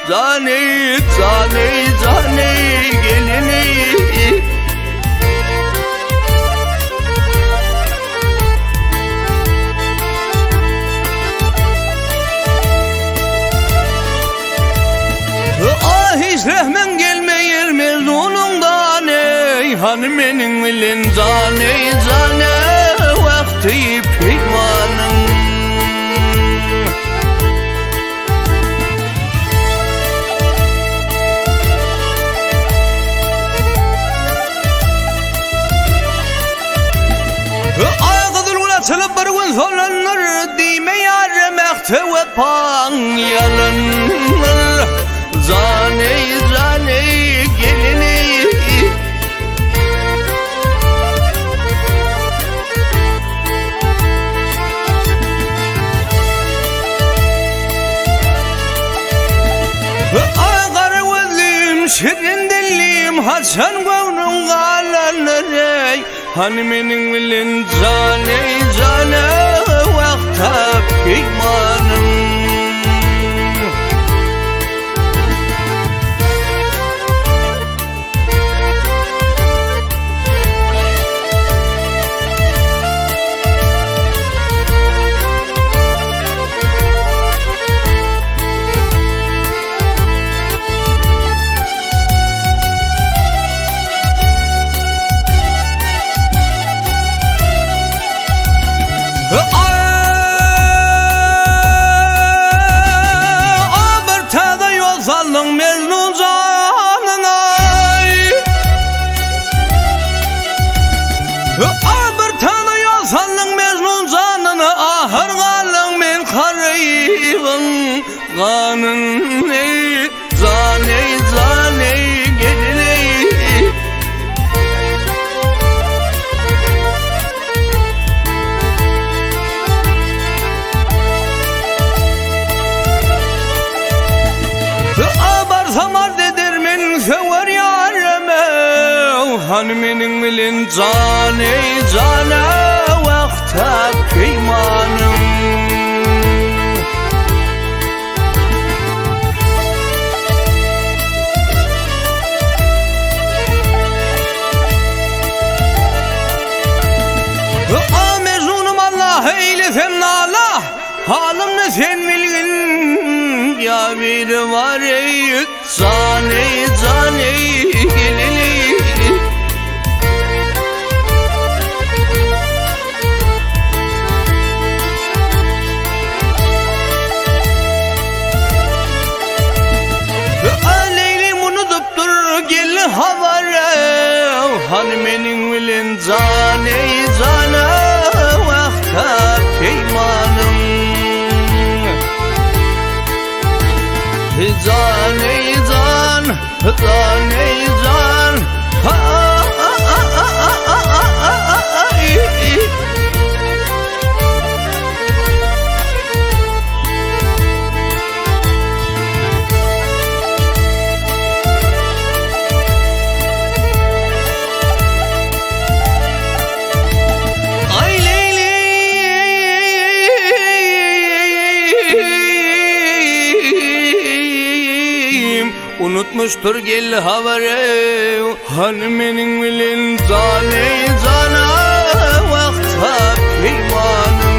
zane zane zane gelini. Ah hiç rehmen gelmeyir mezunundan ey hanım benim bilin zane zane vakti peymanım. Ağzıdır ulaşılıp bir gün sonlanır dime yaremekte ve pan yalanır. Zane zane gelini. Ağarı gözlüm şirin dilim Hasan gönlüm galanır ey hanım benim bilin zane zane vakta peymanım. Abartada yol saldın Mecnun canına. Abartada yol saldın Mecnun canına. Ahır kalın men karayım kanın ey zane zane gelini. Abar samar dedirmen sever yareme hanım benim bilin zane zane vakta peymanım. Mecnunum Allah eylesin Allah halım ne sen bilgin ya bir var ey zane zane gelini. Leylim unutuptur gel havara hanım benim bilin zane zane vakta peymanım. Zane zan zane zan unutmuştur gel havare hanım benim bilin zane zana vakta peymanım.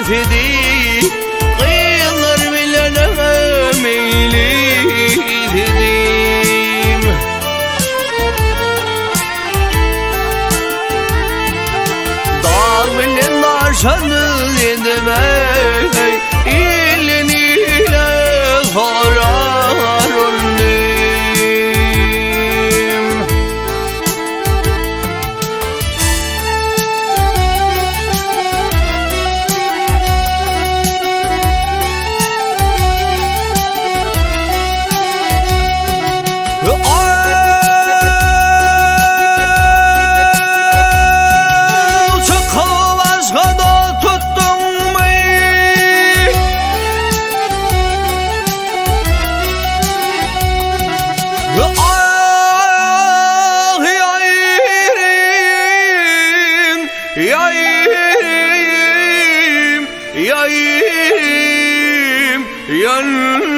fidi kıyılır bilene meyli dedim. Dağ bilen aşanı edeme ilin ile sorar olayım. Yanım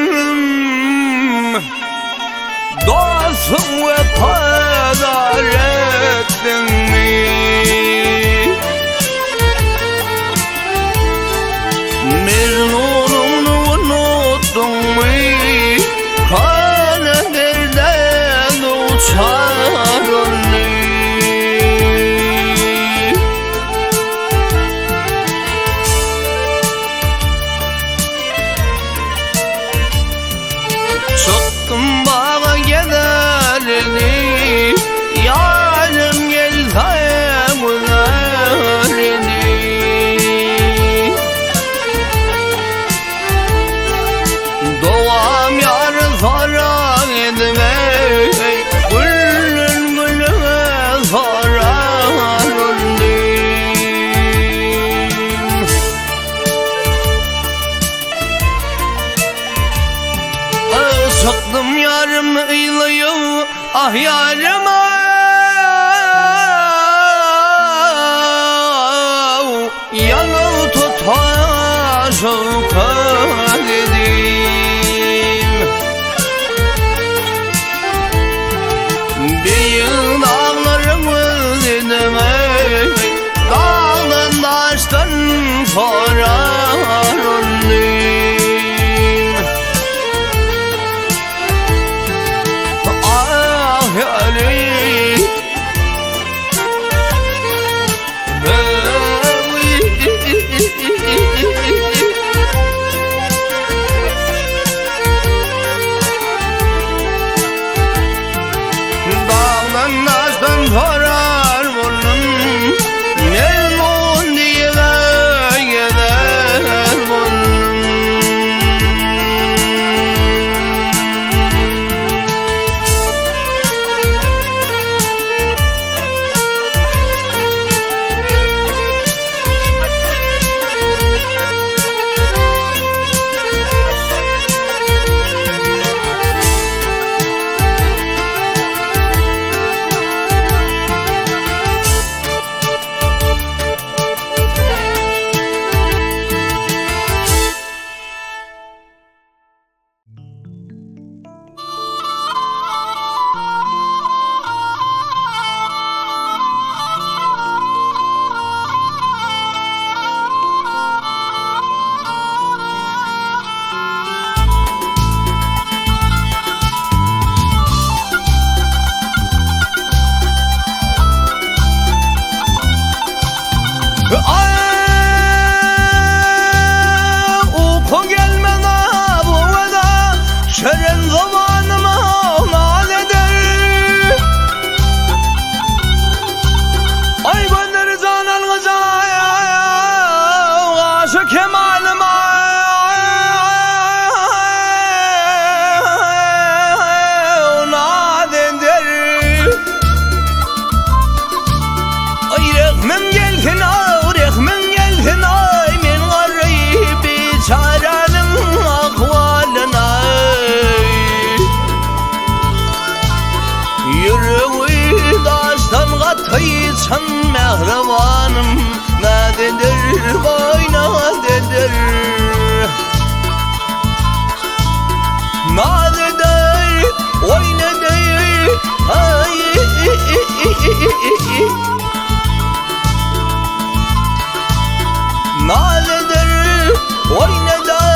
dostum ve kadar ettin mi? Mecnun'unu unuttun mu? Kanaderden uçar onu. Çıktım bağa giderini, yarım gel sayımlarını. Doğam yarı soran edme, gülün gülüne sorar olayım. Sıktım yarım ıylayım, ah yarım yanı tutar şoka dedim. Bir dağlarımı dinleme, dağdan taştan sorar olayım. Dağdan taştan sorar burnum, memnun diye gider burnum. Uyku gelmene bu veda, şeren zamanıma nanedir. Ay gönderi canan gıcaya, aşık kemalime nanedir. Ay rehmim gelsin, rehmim gelsin, ay men garip biçarenin ahvalına. Yüreği taştan katıysan mehribanım, nadedir boy nadedir, nadedir oy nedir ay. Nadedir oynaday.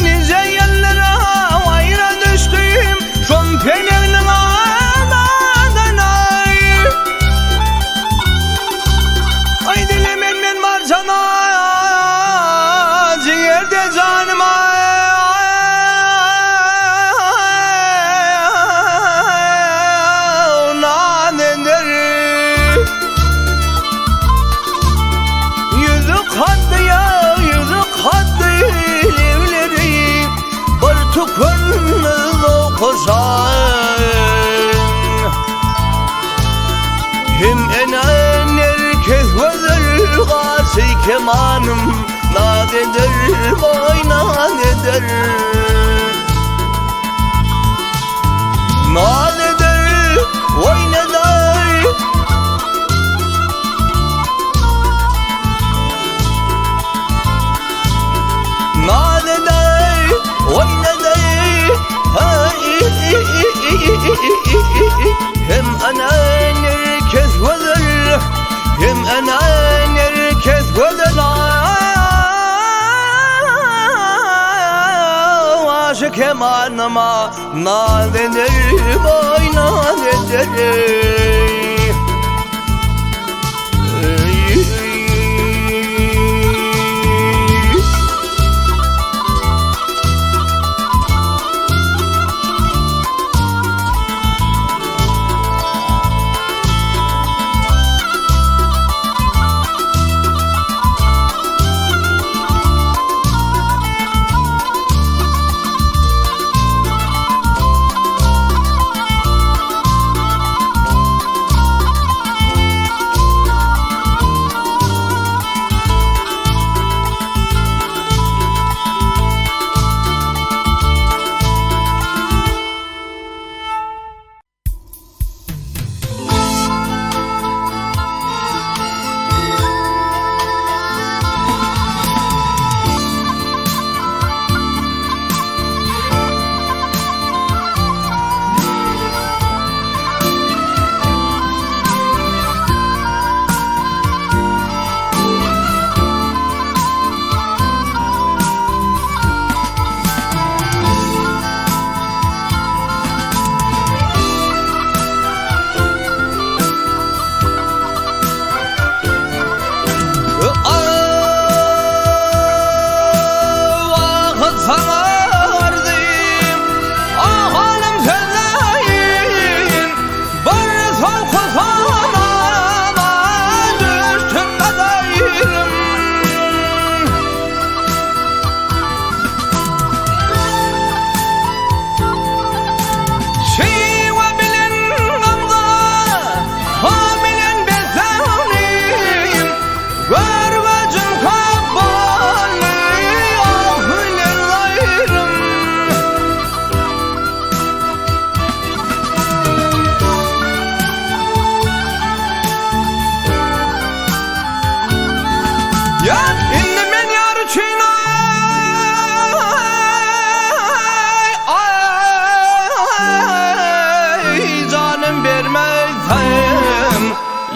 Nice yerlere ayra düştüm, şompenenin anadına. Ay dilimin min marcana, ciğerde canıma. Bartuk'un koşan hem enen erkek verir gasi kemanım nadedir boynadedir nadedir oynaday nadedir oynaday hem anan erkek verir hem anan erkek verir aşık kemanıma nadedir boynadedir.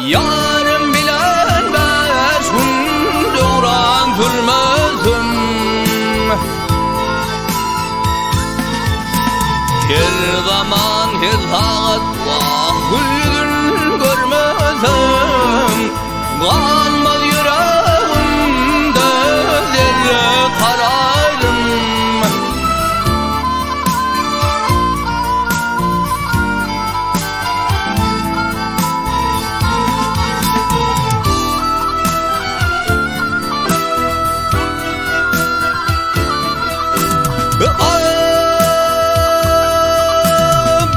Yarım bilen beş gün duran durmazım. Her zaman her saat vahydın görmezim. Kalmaz yüreğimde zerre kararım.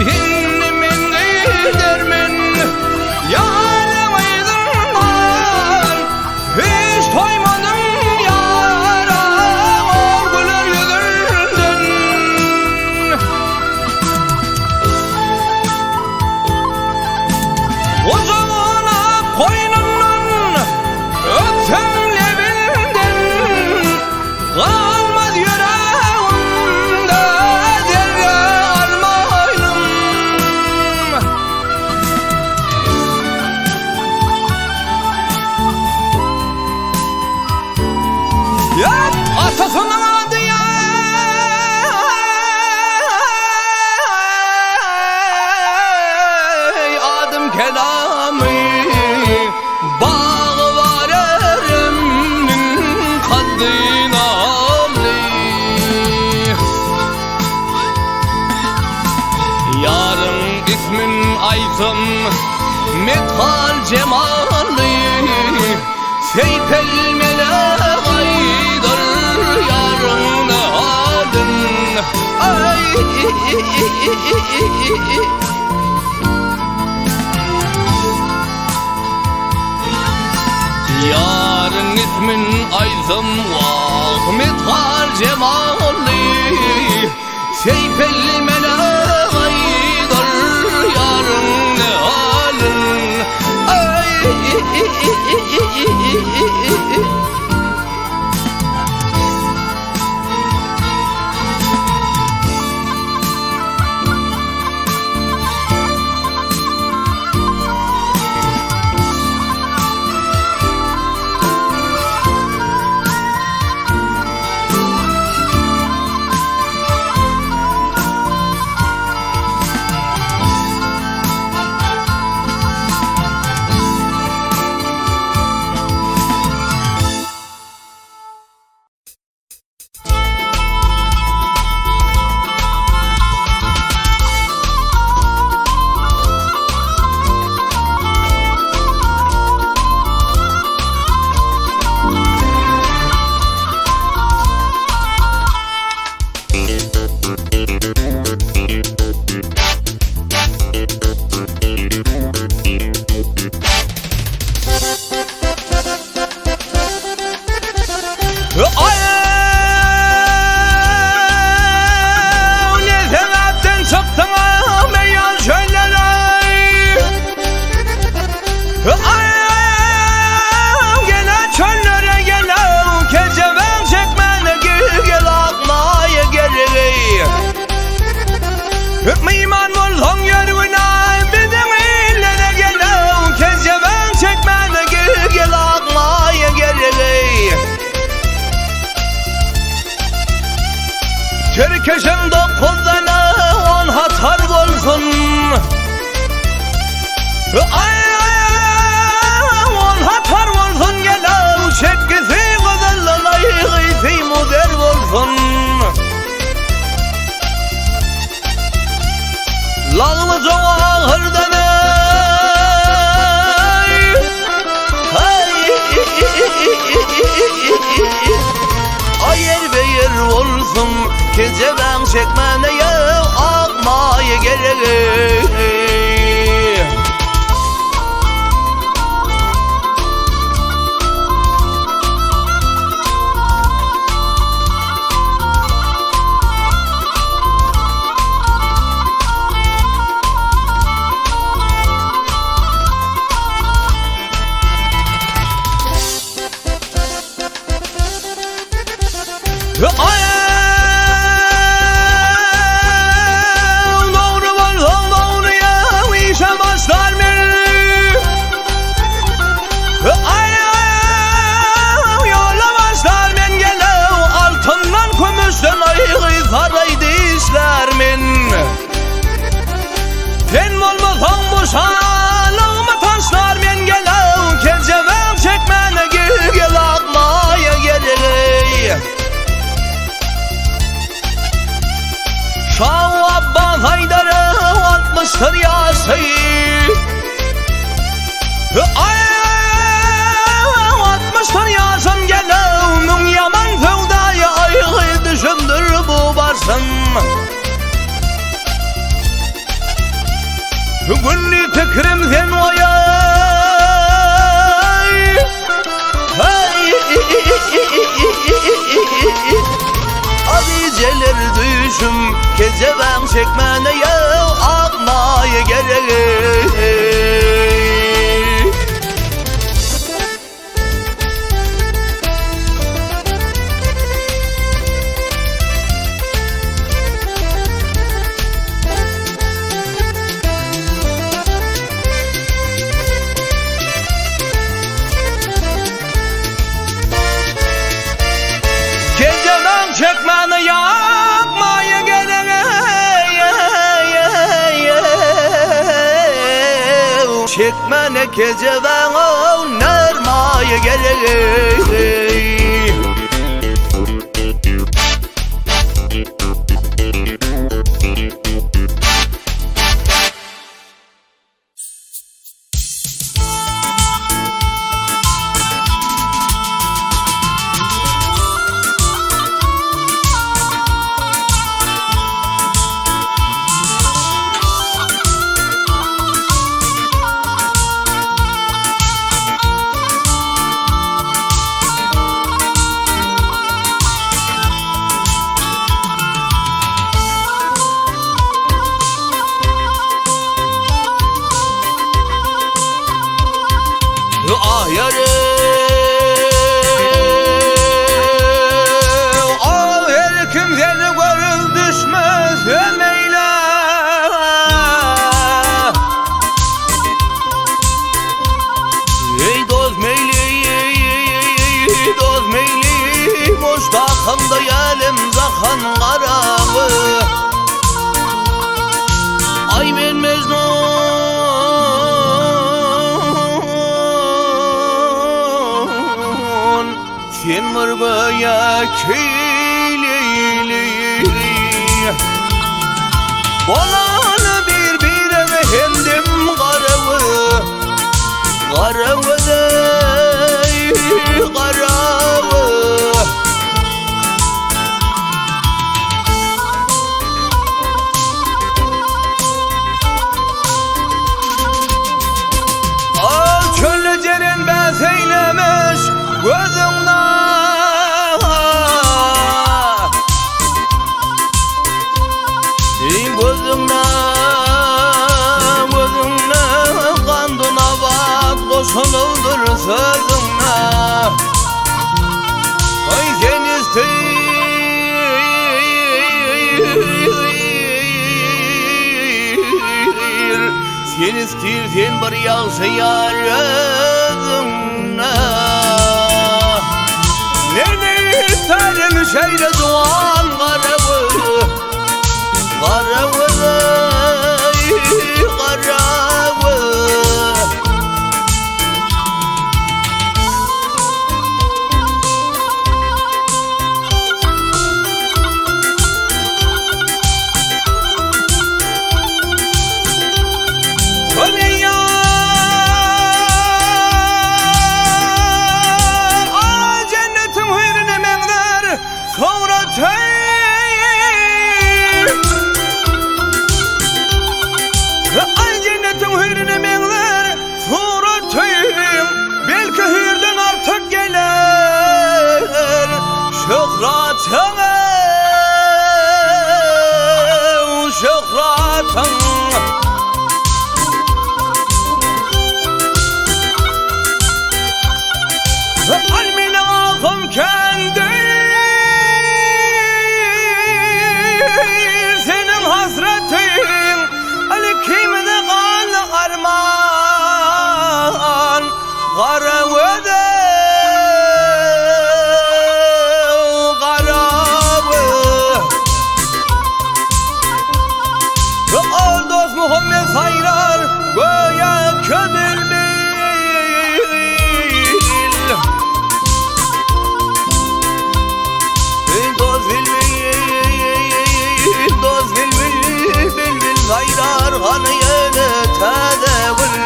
Benim dermin yarım aydınlar olsun metal cemali, seyfel melaydır yarın halin. Ay yarın ismin aydın vah metal cemali, seyfel melaydır yarın halin. Ay Meyman olsun yerine bizim illere gel, kezeben çekmene gel akmaya gel. Türkeşim 9 tane 10 hatar olsun. Ay 10 hatar olsun gel, çekkisi güzel layıkı model olsun. Lağlı zoğa hırdanı ayır beyir olsun, kezeben çekmene ya akmaya gerek. Doğru var doğruya işe başlar mı? Yola başlar men gele, altından kumuştan ayı saraydı işlermin. Sen olmasan bu şanağıma taşlar men gele, kezeben çekmene gel akmaya gerek. Şah Abbas Haydar'ı 60'tır yası. Ay 60'tır yasın gele, onun yaman sevdayı ayı düşündür bu barsın. Günlü fikrim sen oya, azizeler düşüm, kezeben çekmene ya akmaya gerek. Kezeben çekmene yakmaya gerek. Çekmene kezeben nermaya gerek. yağmur göğe kiylili. Bolanı bir eve hendim qaravı, qaravı dey qaravı. Al çölü ceren bes eylemiş gözünden, gözüne kandına bak koşululdur sözüne. Ay sen istir sen bir yağsa yar özüne. Nerede isterim şeyle doğan qaravı, qaravı qaravı. Cennetin hürrine memler sonra ay cennetin hürrine memler sonra belki hürden artık gelir şöhratına, şöhratına. Almine ağım kendi senin hasretin, Ali kimde kanlı arman qaravıda qaravı. Al dost Muhammed sayrar göğe kömülmüş. Sayrar hanı yene tedevül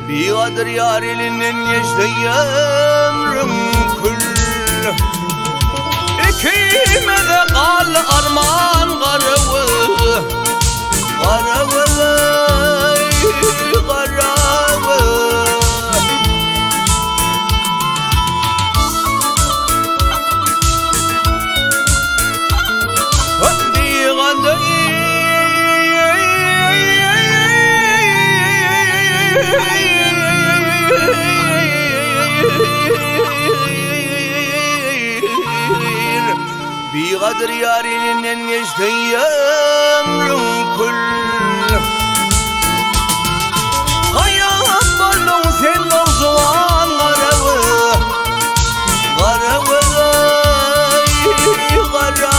bigadir yar elinden geçti ömrüm kül. İkime de kal arman qaravı, qaravı qaravı. Bigadir yar elinden geçti ömrüm kül. Hayat varlığın sen olsuan qaravı, qaravı qaravı.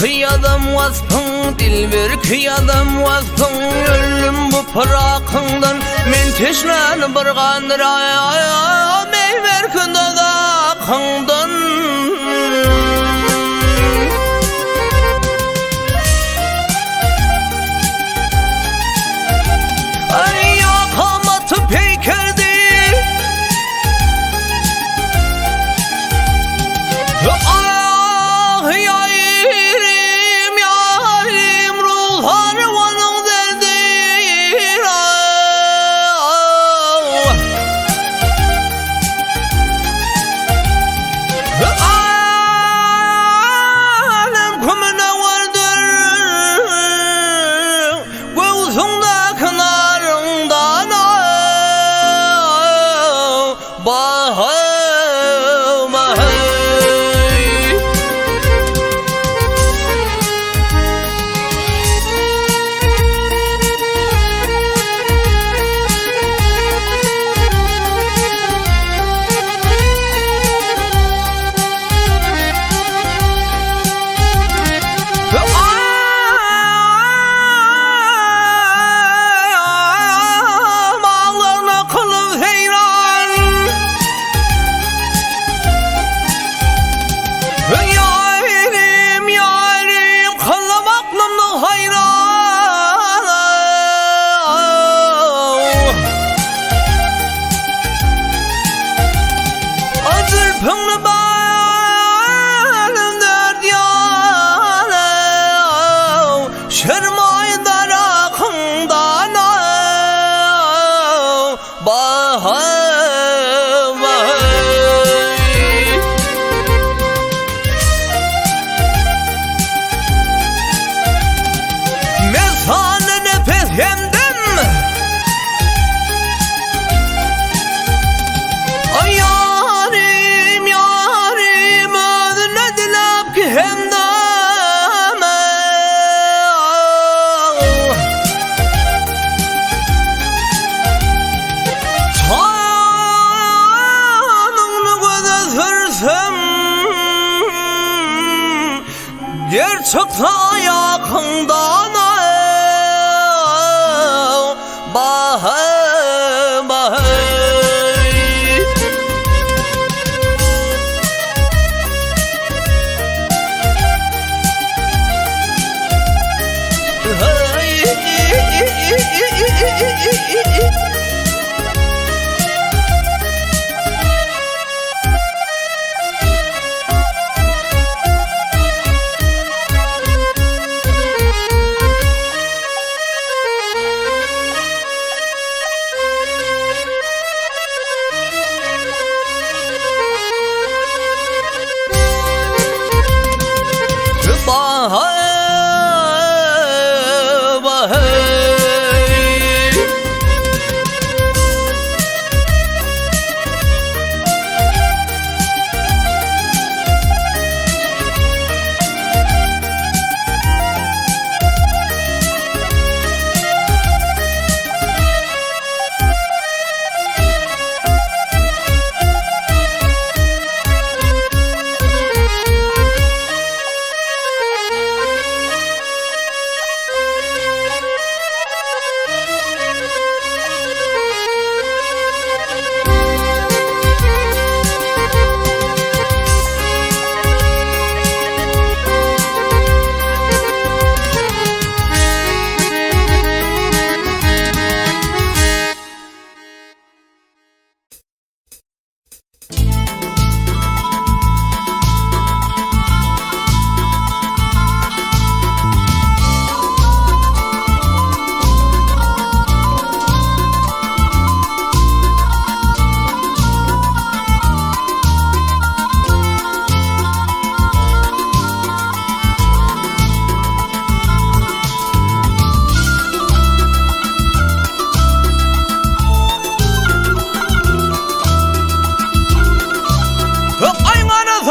Kıyadım vasfın, dilber kıyadım vasfın. Ölüm bu pırakından men teşnani bir qandıra meyver kında da kından. Ay yakamatı peykerdi yer çıktı yakından bahar bahar.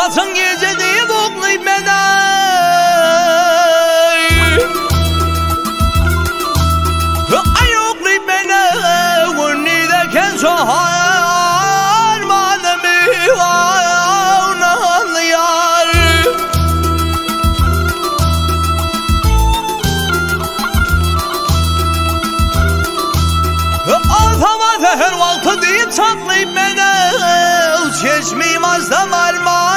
Fasın gecedi boklayıp beni ayoklayıp beni Gönlüdeken soğar Malımı ağnalı yar Altıma zehir valtı deyip saklayıp beni Çeşmeyim azda varma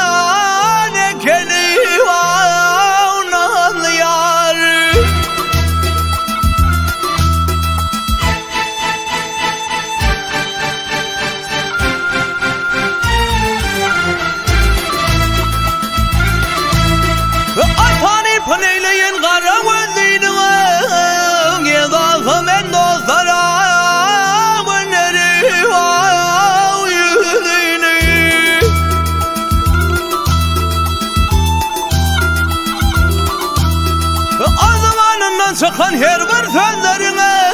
Paneyleyin kara gözlüydüm Gezalım en dostlara Günleri yüzünü Azmanından çıkan her bir sözlerine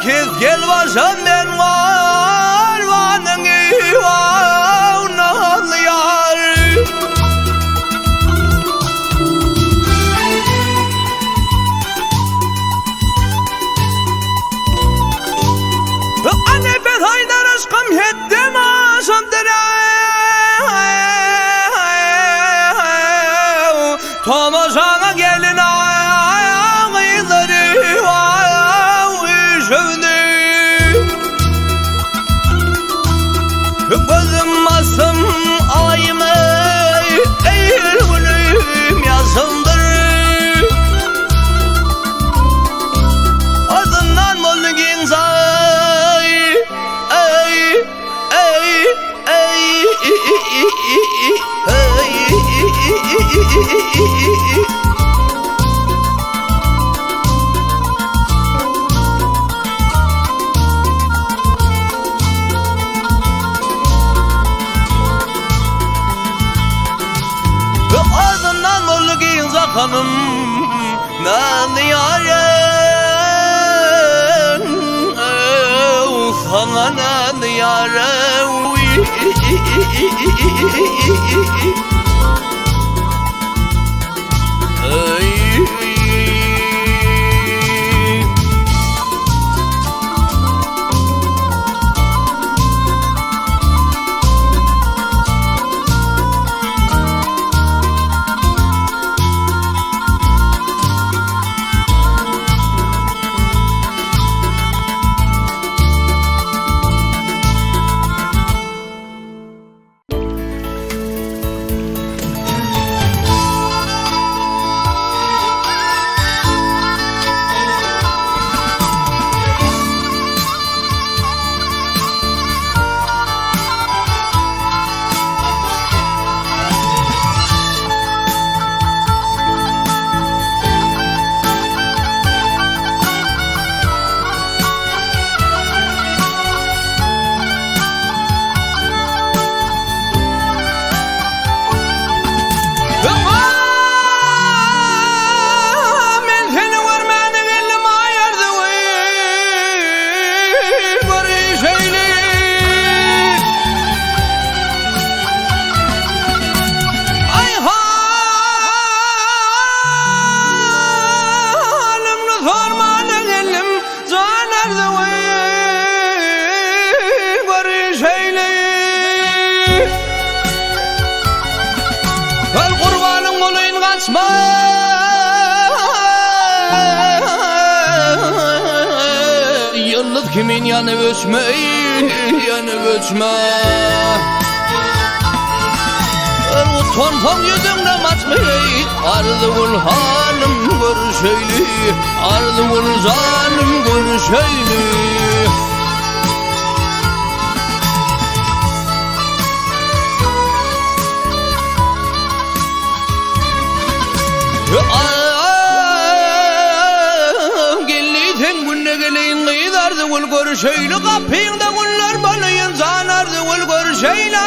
Kez gel başım ben var Vanın nazlı yar Anne ben haydar aşkım yettim aşamdır Tomaşana gelin ayağıyları Şövdü Gözüm masım ayımı Eğil gülüm yazıldır Adından mollu ginzay Adından mollu ginzay hanım Nanı yaren Sana nanı yaren basma. Yalnız kimin yanı göçme, yanı göçme. Tonton yüzünde matmayı Ardıgül hanım görüşeyli, Ardıgül zanım görüşeyli. Geliyten günde geleyin kıyın Ardıgül görüşeyli. Kapıyında günler balayın zan Ardıgül görüşeyli.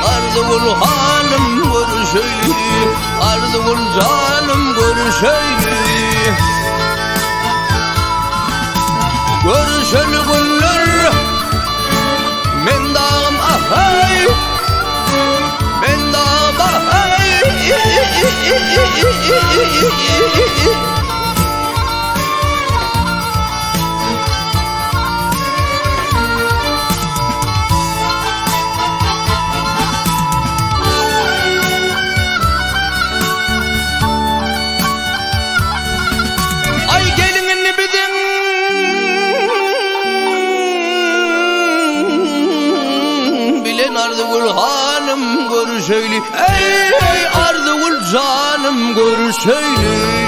Ardıgül hanım görüşeyli, Ardıgül canım görüşeyli. Görüşeli günler men dağım ahay, men dağım ahay. Ardıgül hanım görüşeyli, ey Ardıgül canım görüşeyli.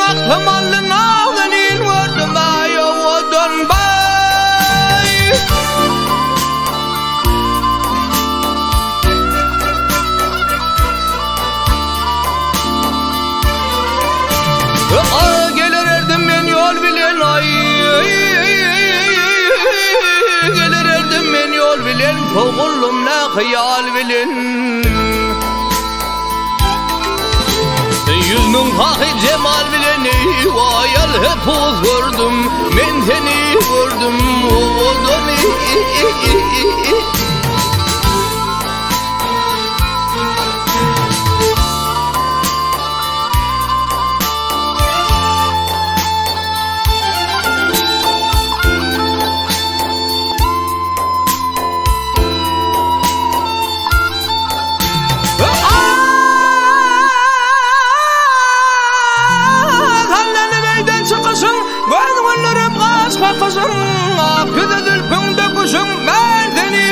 Aklımın ağlanın vurdum ay oğudun bay. Gelir erdim ben yol bilen ay. Gelir erdim ben yol bilen, toğullum ne hayal bilen. Yüzmün hahi cemal bileni, vayal hep uz gördüm, men seni gördüm oğudun. Gözüm, kızım, akıda dülpünde kuşum, ben seni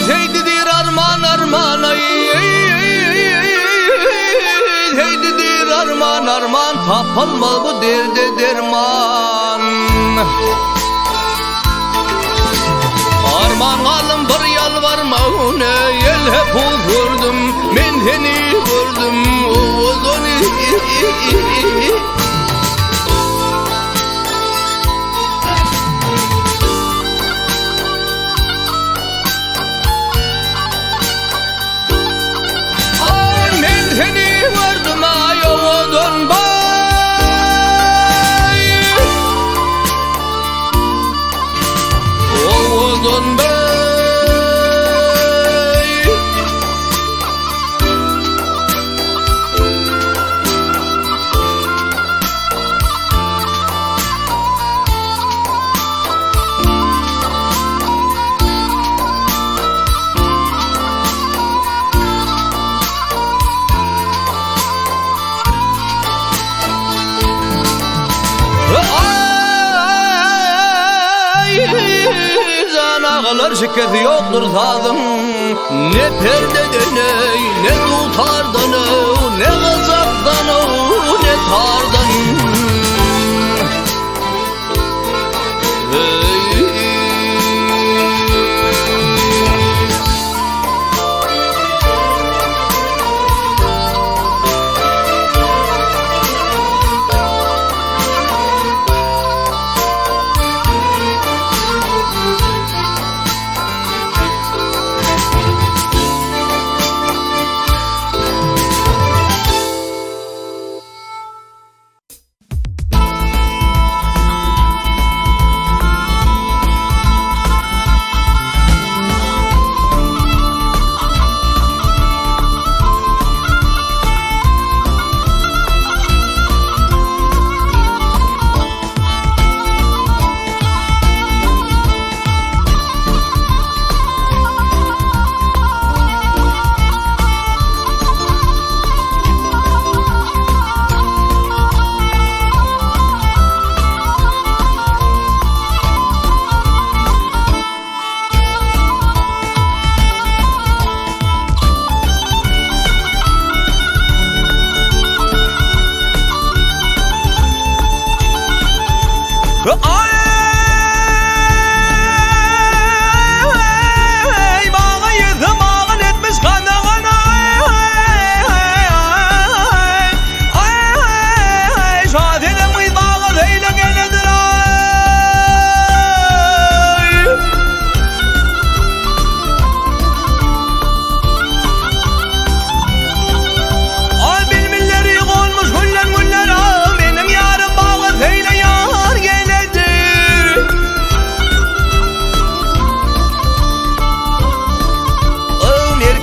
Heydidir arman arman ay heydidir arman arman tapılmaz bu derde derman. Arman alım bir yalvarma ne el hep gördüm men seni gördüm uzun seni gördüm ayağıdan bay oğudun bay Ağlar şirketi yoktur tadım. Ne perdeden ne tutardan ne gazaptan ne tardan.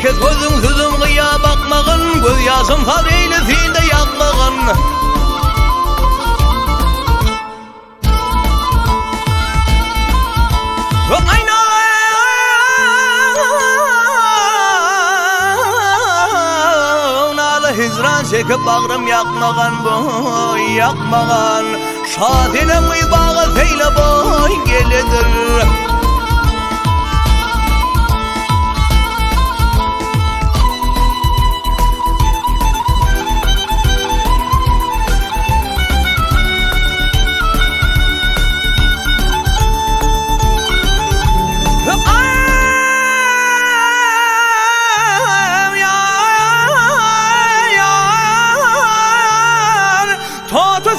Gözüm sözüm kıya bakmağın göz yaşım fareylesinde yakmağın. Nalı hizran çekip bağrım yakmağın boy yakmağın. Şadine bağı feyle boy geledir.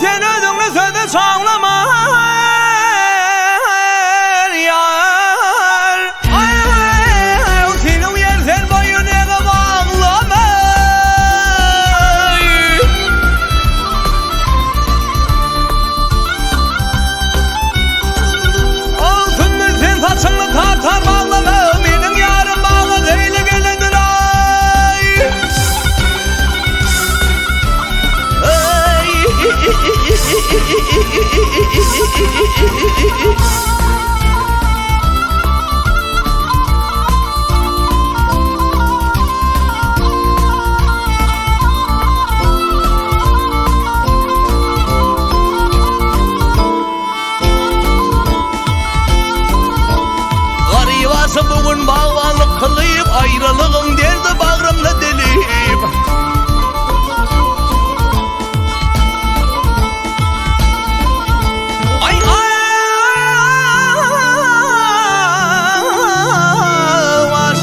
Sen ödümle sözü çağlama yar.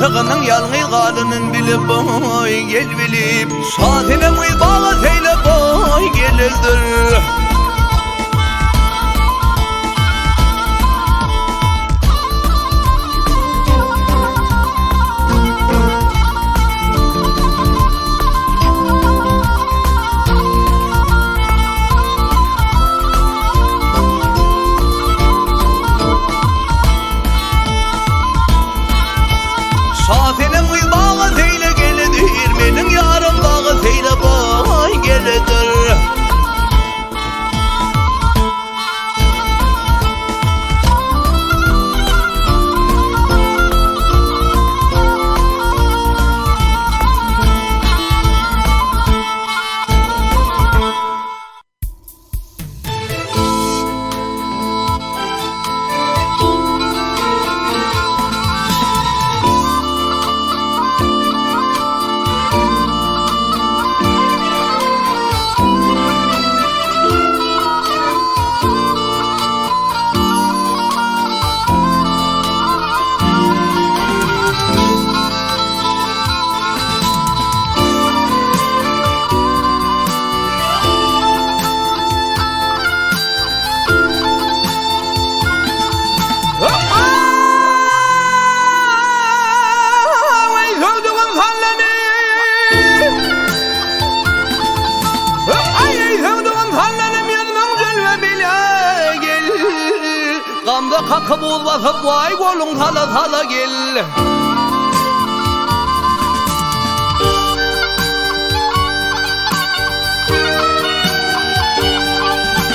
aşığının yalnız kalının bilip boy gel bilip saatine uy bağı teyle boy gelirdir. Saatinim uy bağı teyle gelidir, benim yarım bağı teyle boy gelidir. Gamda kakıp ulbatıp vay golun tala tala gel.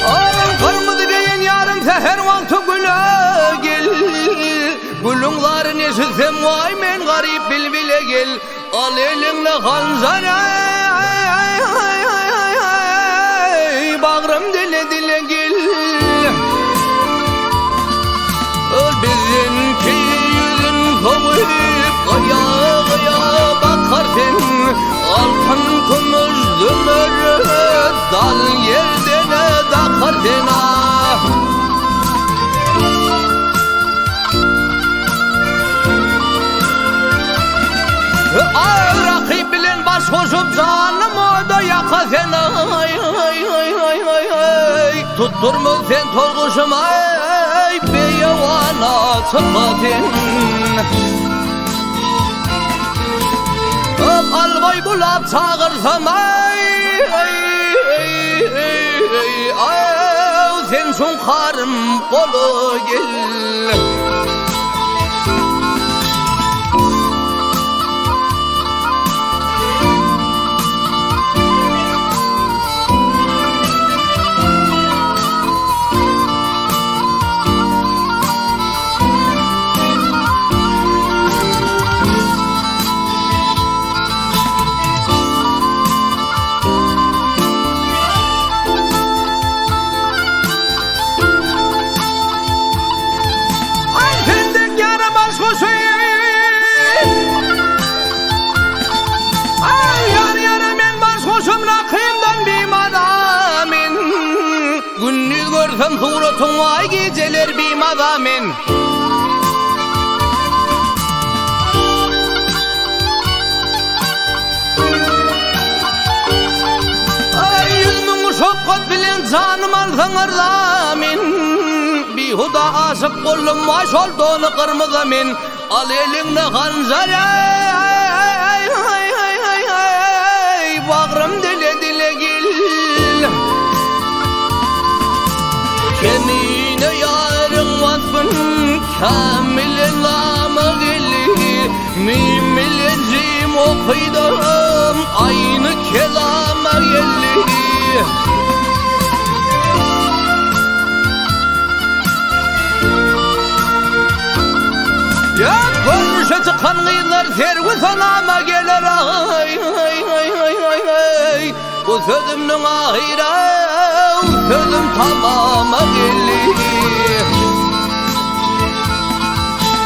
Ağrım kırmızı beyin yarım seher vakti güle gel. Gülünlarını esitsem vay men garip bilbile gel. Al elinle kanzara bağrım dile dile gel. Bizimki yüzün koyup kaya kaya bakarsın. Altın kumuz dömür dal yerdene dakarsın. Rakip bilen baş koşup canımı da yakasın. Tutturma sen tolguşum ay beyavana sıfatın. Albay bulap çağırsam ay sen şunkarım kolu gel. Gündüz görsem suratın vay geceler bir madamin. Ay yüzümün şokkat bilen canım alsan arzamin. Bir huda aşık kolum var şoldonu kırmızı min. Al elinle kanzara bağrım dile dile gel. Kendine yarın vasfın kamilin lama geli. Mimilecim okuydum aynı kelama geldi. Ya görmüşe çıkan kıyılar servi sanama gelir. Ay bu sözümün ahire sözüm tamama gelir.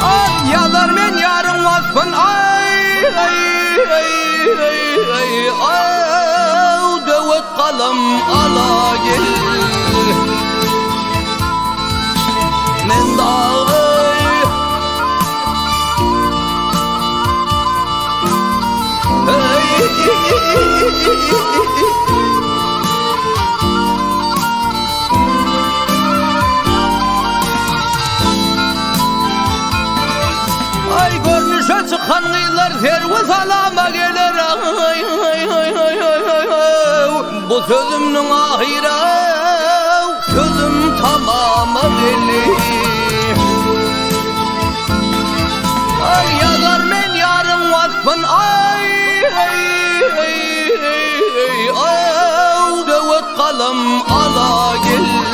At yazar men yarın vasfın ay dövet kalım ala gel. Men dağı salama gelir bu sözümün ahire sözüm tamamı gelir. Ay yazar men yarın vasfın ay devet kalem ala gel.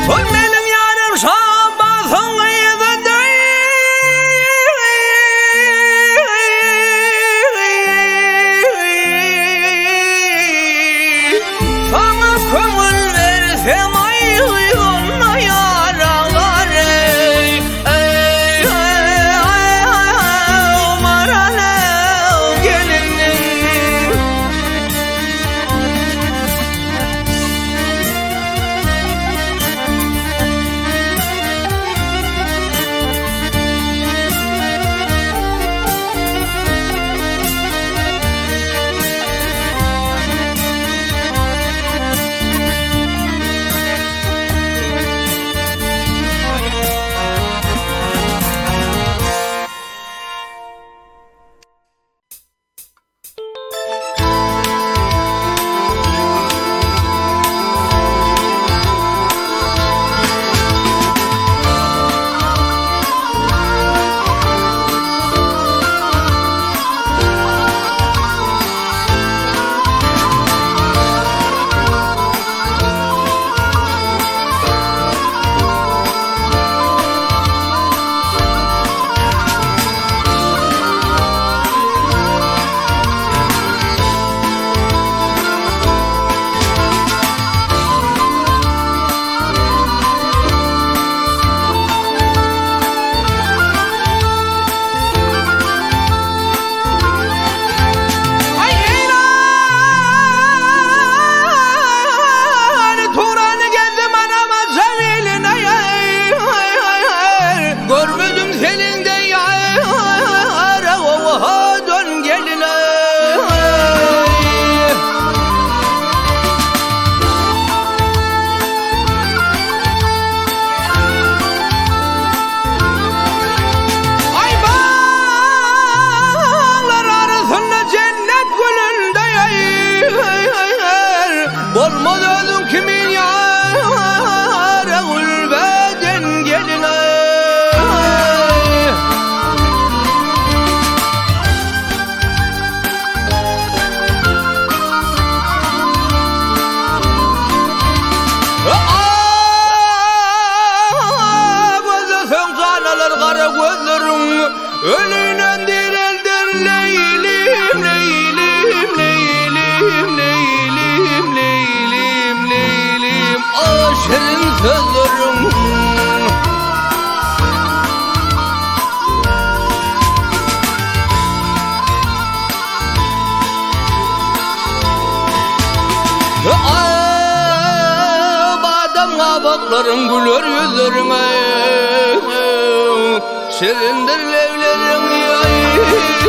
Ölmeyelim yarım şambazın kıyıdında sana kömür versem ay yoluna yaralar umarane gelinin olmadı özüm kimin yâre gülbeden geline gözü sen kanalar kara gözlerin önünden dirildir leylim leylim leylim leylim leylim leylim aşırın sözlerim badem kabakların gülür yüzlerine şirindir levlerin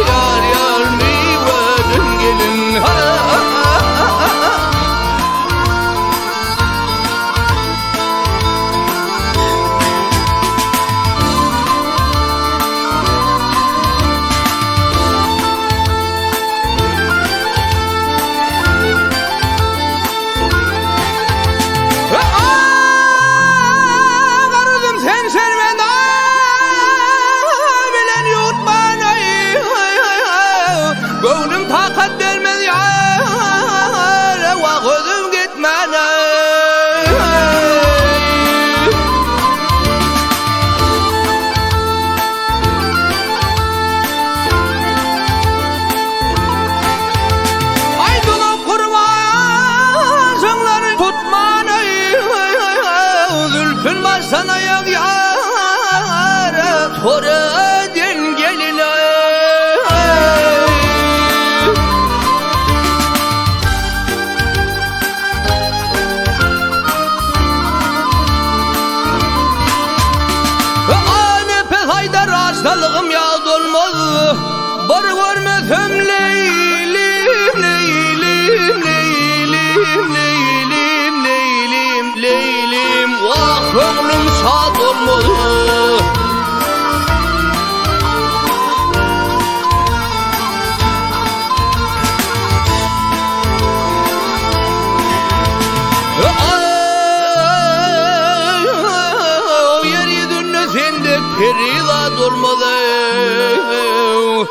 yar yar meyvedin gelin gönlüm takat vermez ya vakıdım gitmene ay dolup kurmasınları tutmanı zülfün başsana yak yâre toreden geline hastalığım ya dolmaz bar görmesem leylim leylim leylim leylim leylim leylim vah gönlüm şad olmaz perila dolmadı.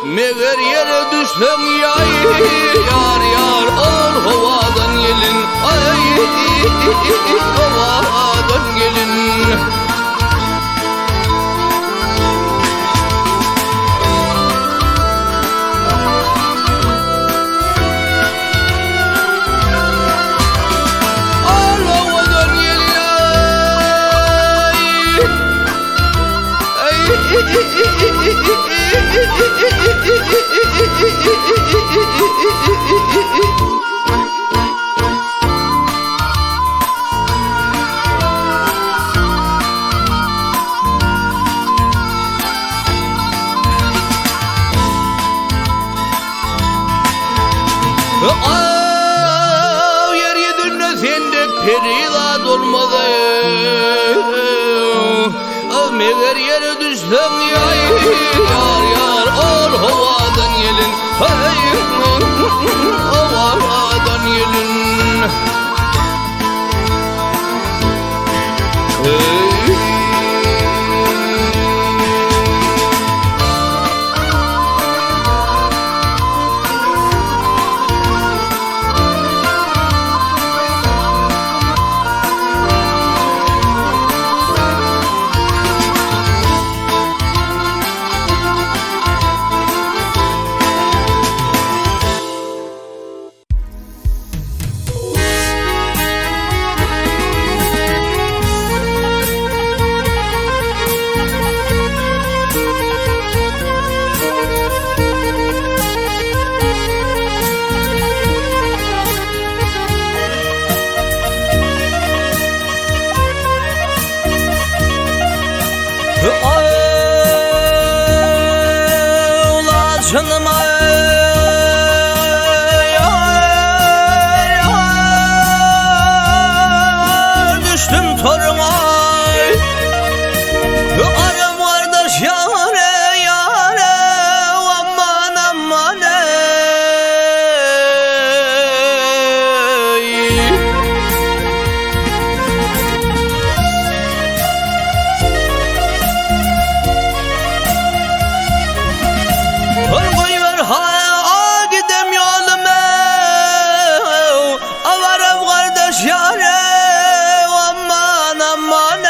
Meğer yere düşsem yar yar ol havadan gelin. Ay havadan gelin. Yer yedinle sende perila dolmadı. Meğer yere düşsem yar yar ol havadan gelin. Hey havadan gelin. Hey. Ağla canım düştüm toruma. Arım kardeş yâre yâre aman aman gidem yoluma avarım kardeş yâre aman aman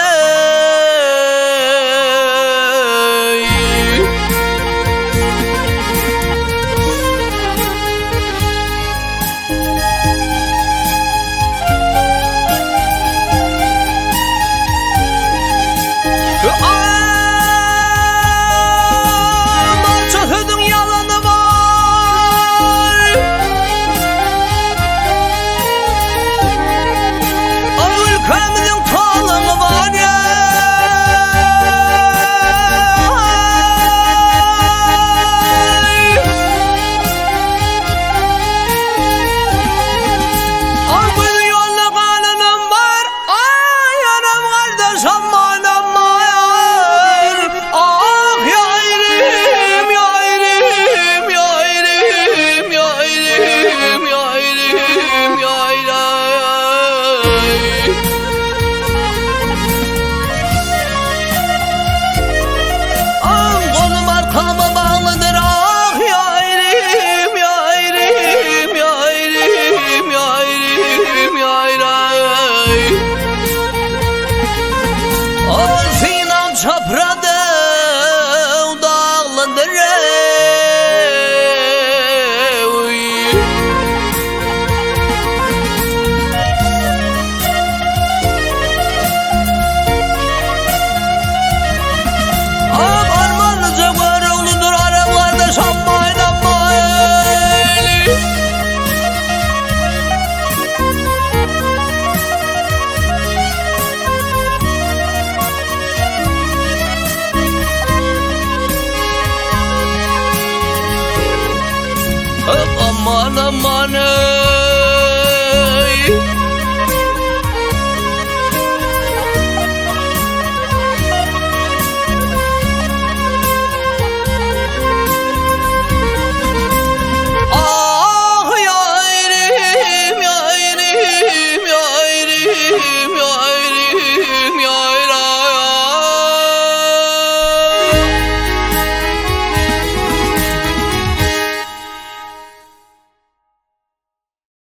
çapradı dağlandır. Armanlıca görüldüdür aralarda şammayla mayli. Aman aman